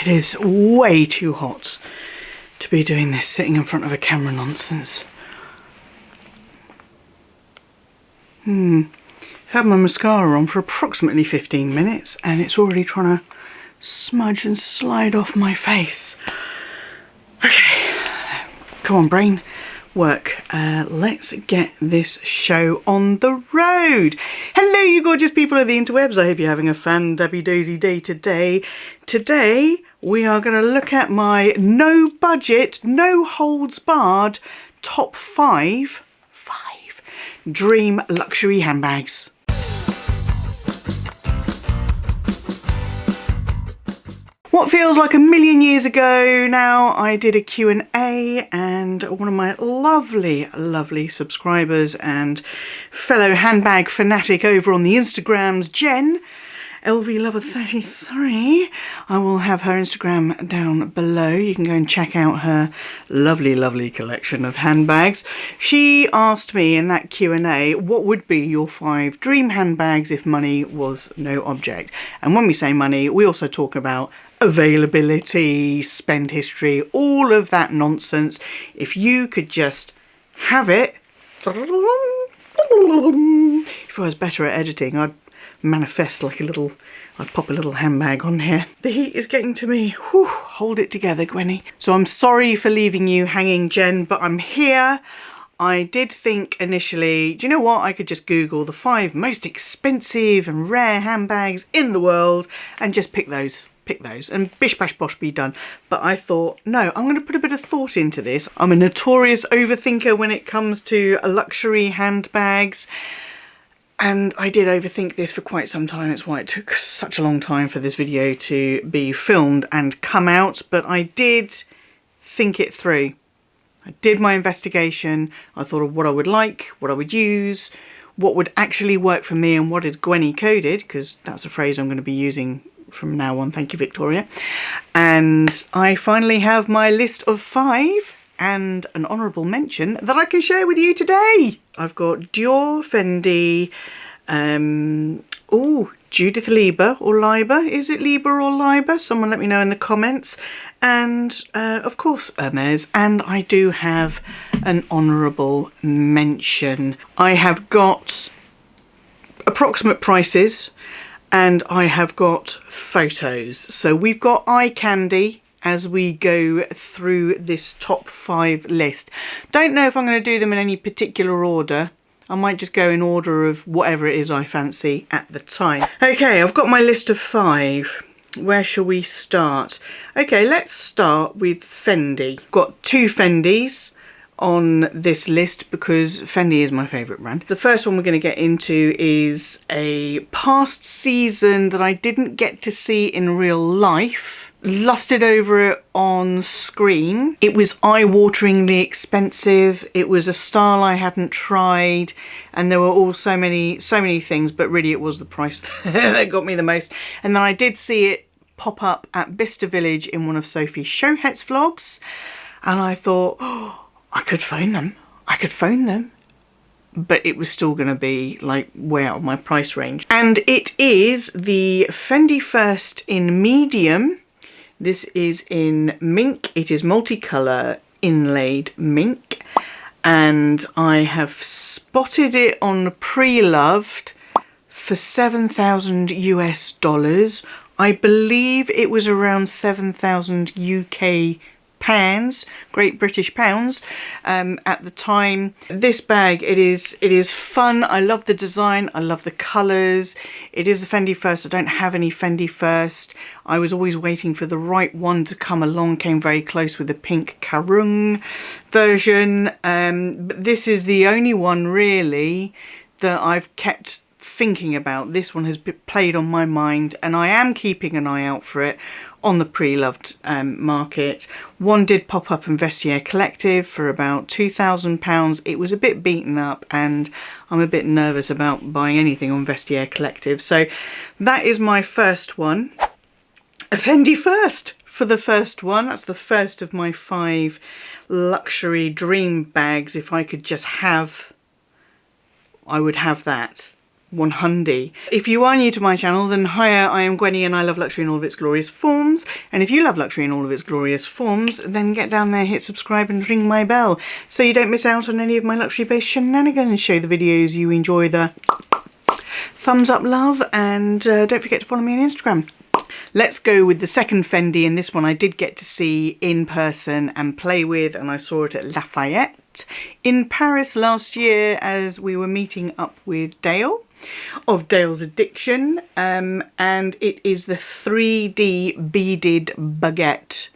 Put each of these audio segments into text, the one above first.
It is way too hot to be doing this sitting in front of a camera nonsense. I've had my mascara on for approximately 15 minutes and it's already trying to smudge and slide off my face. Okay, come on brain, work. Let's get this show on the road. Hello you gorgeous people of the interwebs, I hope you're having a FANDABBYDOZY day today. Today we are going to look at my no budget, no holds barred top five dream luxury handbags. What feels like a million years ago now, I did a Q&A and one of my lovely subscribers and fellow handbag fanatic over on the Instagrams, Jen, LV Lover 33. I will have her Instagram down below. You can go and check out her lovely collection of handbags. She asked me in that Q&A, what would be your 5 dream handbags if money was no object? And when we say money, we also talk about availability, spend history, all of that nonsense. If you could just have it, if I was better at editing, I'd manifest like I'd pop a little handbag on here. The heat is getting to me. Whew, hold it together, Gwenny. So I'm sorry for leaving you hanging, Jen, but I'm here. I did think initially, do you know what? I could just Google the 5 most expensive and rare handbags in the world and just pick those and bish bash bosh be done. But I thought, no, I'm going to put a bit of thought into this. I'm a notorious overthinker when it comes to luxury handbags. And I did overthink this for quite some time. It's why it took such a long time for this video to be filmed and come out. But I did think it through. I did my investigation. I thought of what I would like, what I would use, what would actually work for me and what is Gwenny coded, because that's a phrase I'm going to be using from now on. Thank you, Victoria. And I finally have my list of 5 and an honourable mention that I can share with you today. I've got Dior, Fendi, Judith Leiber or Leiber. Is it Leiber or Leiber? Someone let me know in the comments. And of course Hermes. And I do have an honourable mention. I have got approximate prices and I have got photos. So we've got eye candy as we go through this top 5 list. Don't know if I'm going to do them in any particular order. I might just go in order of whatever it is I fancy at the time. Okay, I've got my list of 5. Where shall we start? Okay, let's start with Fendi. Got 2 Fendis on this list because Fendi is my favourite brand. The first one we're going to get into is a past season that I didn't get to see in real life. Lusted over it on screen. It was eye-wateringly expensive. It was a style I hadn't tried, and there were all so many things, but really it was the price that got me the most. And then I did see it pop up at Bicester Village in one of Sophie Shohet's vlogs, and I thought, oh, I could phone them. But it was still going to be like way out of my price range. And it is the Fendi First in medium. This is in mink. It is multicolour inlaid mink. And I have spotted it on Pre-Loved for $7,000 US. I believe it was around 7,000 UK pounds, Great British pounds, at the time. This bag, it is fun. I love the design. I love the colours. It is a Fendi First. I don't have any Fendi First. I was always waiting for the right one to come along. Came very close with the pink Karung version. But this is the only one really that I've kept thinking about. This one has played on my mind and I am keeping an eye out for it on the Pre-Loved market. One did pop up in Vestiaire Collective for about £2,000. It was a bit beaten up and I'm a bit nervous about buying anything on Vestiaire Collective. So that is my first one. A Fendi First for the first one. That's the first of my 5 luxury dream bags. If I could just have, I would have that. 100. If you are new to my channel, then hiya, I am Gwenny and I love luxury in all of its glorious forms. And if you love luxury in all of its glorious forms, then get down there, hit subscribe and ring my bell so you don't miss out on any of my luxury-based shenanigans. Show the videos you enjoy the thumbs up love, and don't forget to follow me on Instagram. Let's go with the second Fendi, and this one I did get to see in person and play with, and I saw it at Lafayette in Paris last year as we were meeting up with Dale of Dale's Addiction, and it is the 3D beaded baguette.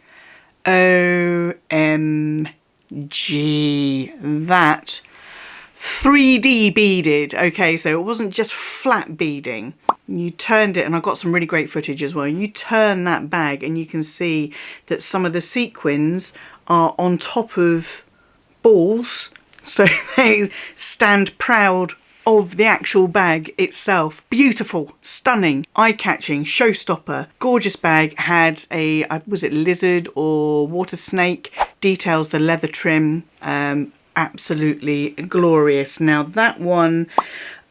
OMG, that 3D beaded. Okay, so it wasn't just flat beading. You turned it, and I got some really great footage as well. You turn that bag and you can see that some of the sequins are on top of balls, so they stand proud of the actual bag itself. Beautiful, stunning, eye-catching, showstopper, gorgeous bag. Had a, was it lizard or water snake? Details the leather trim. Absolutely glorious. Now that one,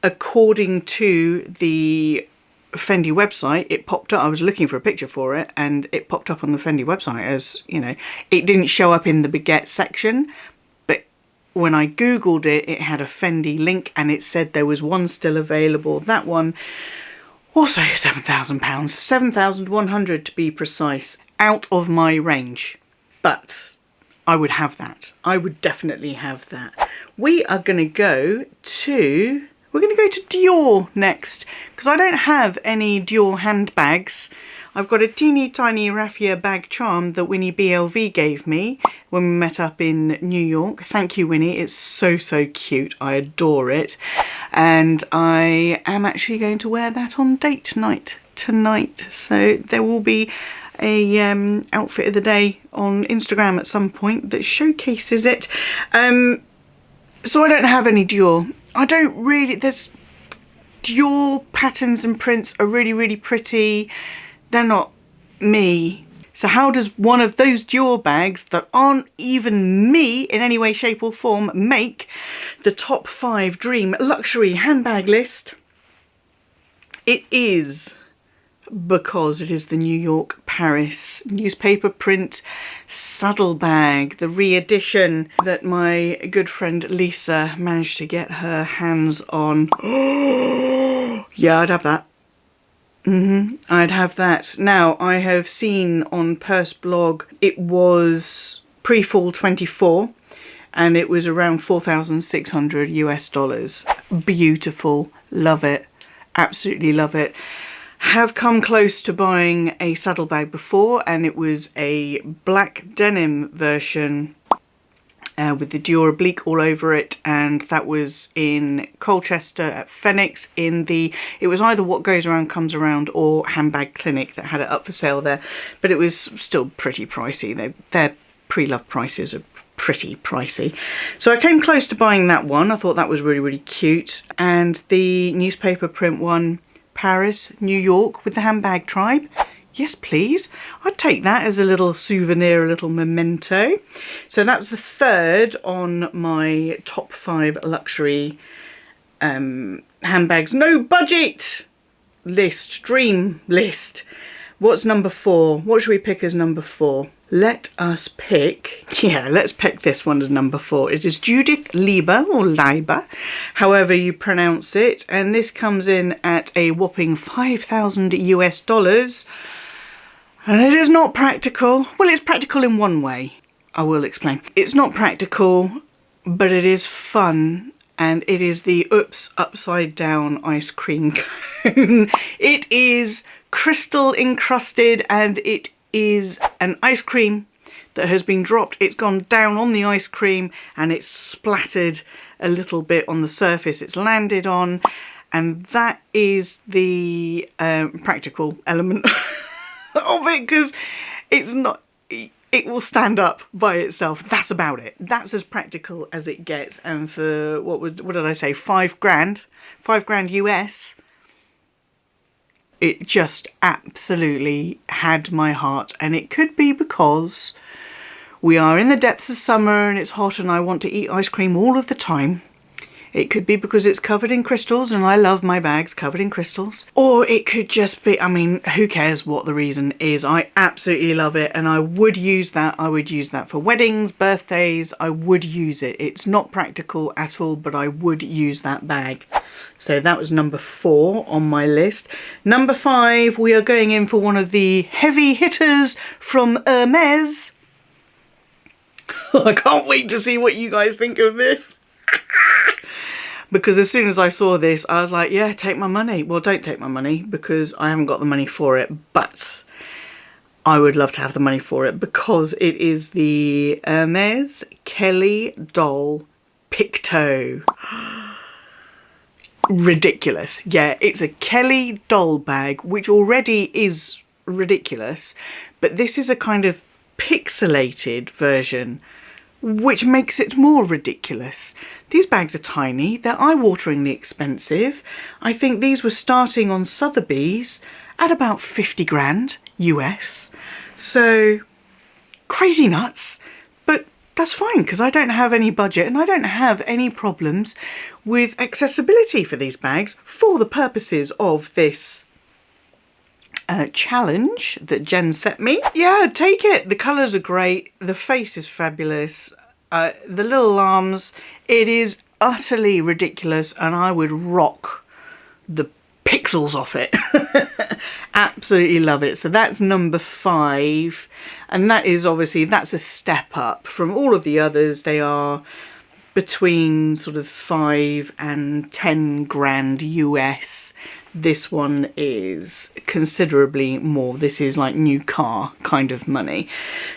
according to the Fendi website, it popped up. I was looking for a picture for it and it popped up on the Fendi website as, you know, it didn't show up in the baguette section, but when I googled it, it had a Fendi link and it said there was one still available. That one also £7,000, 7,100 to be precise, out of my range, but I would have that. I would definitely have that. We are going to go to, we're going to go to Dior next, because I don't have any Dior handbags. I've got a teeny tiny raffia bag charm that Winnie BLV gave me when we met up in New York. Thank you, Winnie. It's so, so cute. I adore it. And I am actually going to wear that on date night tonight. So there will be a outfit of the day on Instagram at some point that showcases it. So I don't have any Dior. I don't really, there's Dior patterns and prints are really, really pretty. They're not me. So how does one of those Dior bags that aren't even me in any way, shape or form make the top 5 dream luxury handbag list? It is because it is the New York Paris newspaper print saddlebag, the re-edition that my good friend Lisa managed to get her hands on. Oh, yeah, I'd have that. I'd have that. Now, I have seen on Purse Blog, it was pre-fall 24 and it was around 4,600 US dollars. Beautiful. Love it. Absolutely love it. Have come close to buying a saddlebag before, and it was a black denim version with the Dior oblique all over it, and that was in Colchester at Phoenix in the, it was either What Goes Around Comes Around or Handbag Clinic that had it up for sale there, but it was still pretty pricey. Their pre-love prices are pretty pricey. So I came close to buying that one. I thought that was really, really cute. And the newspaper print one, Paris, New York with the handbag tribe. Yes, please. I'd take that as a little souvenir, a little memento. So that's the third on my top 5 luxury handbags. No budget list, dream list. What's number 4? What should we pick as number 4? Let us pick, let's pick this one as number 4. It is Judith Leiber, or Leiber, however you pronounce it. And this comes in at a whopping 5,000 US dollars. And it is not practical. Well, it's practical in one way. I will explain. It's not practical, but it is fun. And it is the Oops Upside Down ice cream cone. It is crystal encrusted and it is an ice cream that has been dropped. It's gone down on the ice cream and it's splattered a little bit on the surface it's landed on, and that is the practical element of it, because it's not, it will stand up by itself. That's about it. That's as practical as it gets. And for what did I say, $5,000 US, it just absolutely had my heart. And it could be because we are in the depths of summer and it's hot and I want to eat ice cream all of the time. It could be because it's covered in crystals and I love my bags covered in crystals. Or it could just be, I mean, who cares what the reason is? I absolutely love it and I would use that. I would use that for weddings, birthdays. I would use it. It's not practical at all, but I would use that bag. So that was number 4 on my list. Number 5, we are going in for one of the heavy hitters from Hermes. I can't wait to see what you guys think of this. Because as soon as I saw this, I was like, yeah, take my money. Well, don't take my money because I haven't got the money for it. But I would love to have the money for it because it is the Hermes Kelly Doll Picto. Ridiculous. Yeah, it's a Kelly doll bag, which already is ridiculous. But this is a kind of pixelated version, which makes it more ridiculous. These bags are tiny, they're eye-wateringly expensive. I think these were starting on Sotheby's at about 50 grand US. So, crazy nuts, but that's fine because I don't have any budget and I don't have any problems with accessibility for these bags for the purposes of this challenge that Jen set me. Yeah, take it. The colours are great. The face is fabulous. The little arms, it is utterly ridiculous and I would rock the pixels off it. Absolutely love it. So that's number 5 and that is obviously, that's a step up from all of the others. They are between sort of 5 and 10 grand US. This one is considerably more. This is like new car kind of money.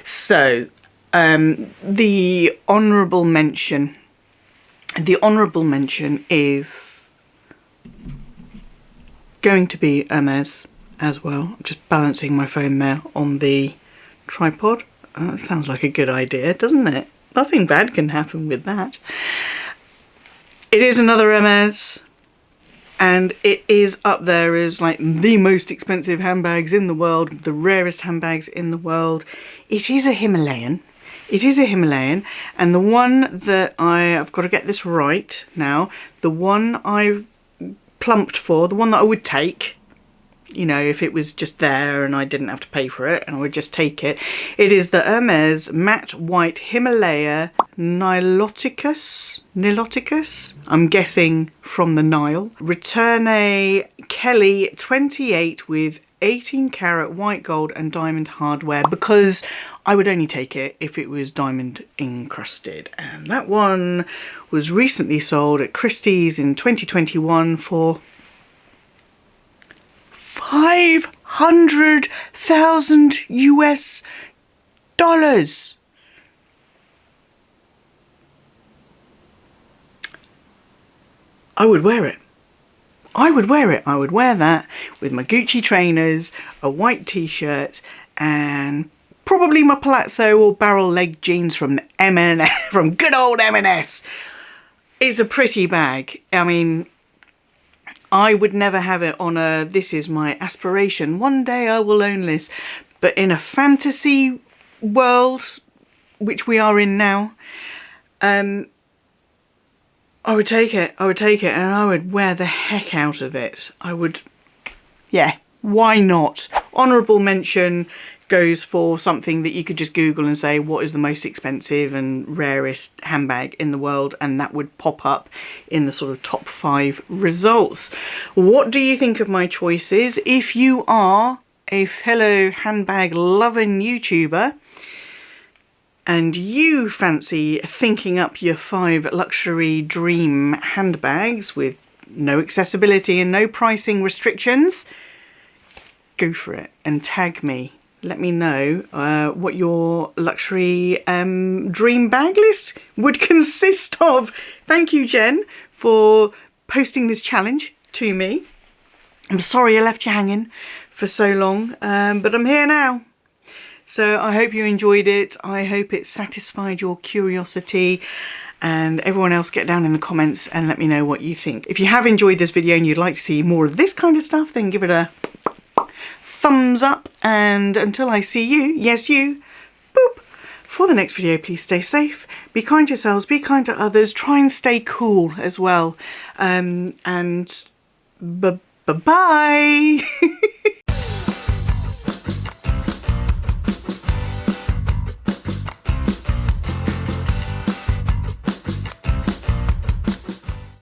So the honourable mention is going to be Hermes as well. I'm just balancing my phone there on the tripod. That sounds like a good idea, doesn't it? Nothing bad can happen with that. It is another Hermes. And it is up there as like the most expensive handbags in the world, the rarest handbags in the world. It is a Himalayan. It is a Himalayan. And the one that I've got to get this right now, the one I've plumped for, the one that I would take, you know, if it was just there and I didn't have to pay for it and I would just take it. It is the Hermes Matte White Himalaya Niloticus. I'm guessing from the Nile. Return Kelly 28 with 18 karat white gold and diamond hardware because I would only take it if it was diamond encrusted. And that one was recently sold at Christie's in 2021 for 500,000 US dollars. I would wear it. I would wear it. I would wear that with my Gucci trainers, a white t-shirt and probably my palazzo or barrel leg jeans from M&S, from good old M&S. It's a pretty bag. I mean, I would never have it on a, this is my aspiration, one day I will own this. But in a fantasy world, which we are in now, I would take it. I would take it and I would wear the heck out of it. I would, yeah, why not? Honourable mention goes for something that you could just Google and say what is the most expensive and rarest handbag in the world, and that would pop up in the sort of top 5 results. What do you think of my choices? If you are a fellow handbag loving YouTuber and you fancy thinking up your 5 luxury dream handbags with no accessibility and no pricing restrictions, go for it and tag me. Let me know what your luxury dream bag list would consist of. Thank you, Jen, for posting this challenge to me. I'm sorry I left you hanging for so long, but I'm here now. So I hope you enjoyed it. I hope it satisfied your curiosity, and everyone else get down in the comments and let me know what you think. If you have enjoyed this video and you'd like to see more of this kind of stuff, then give it a thumbs up, and until I see you, yes you, boop, For the next video, please stay safe, be kind to yourselves, be kind to others, try and stay cool as well, and bye-bye.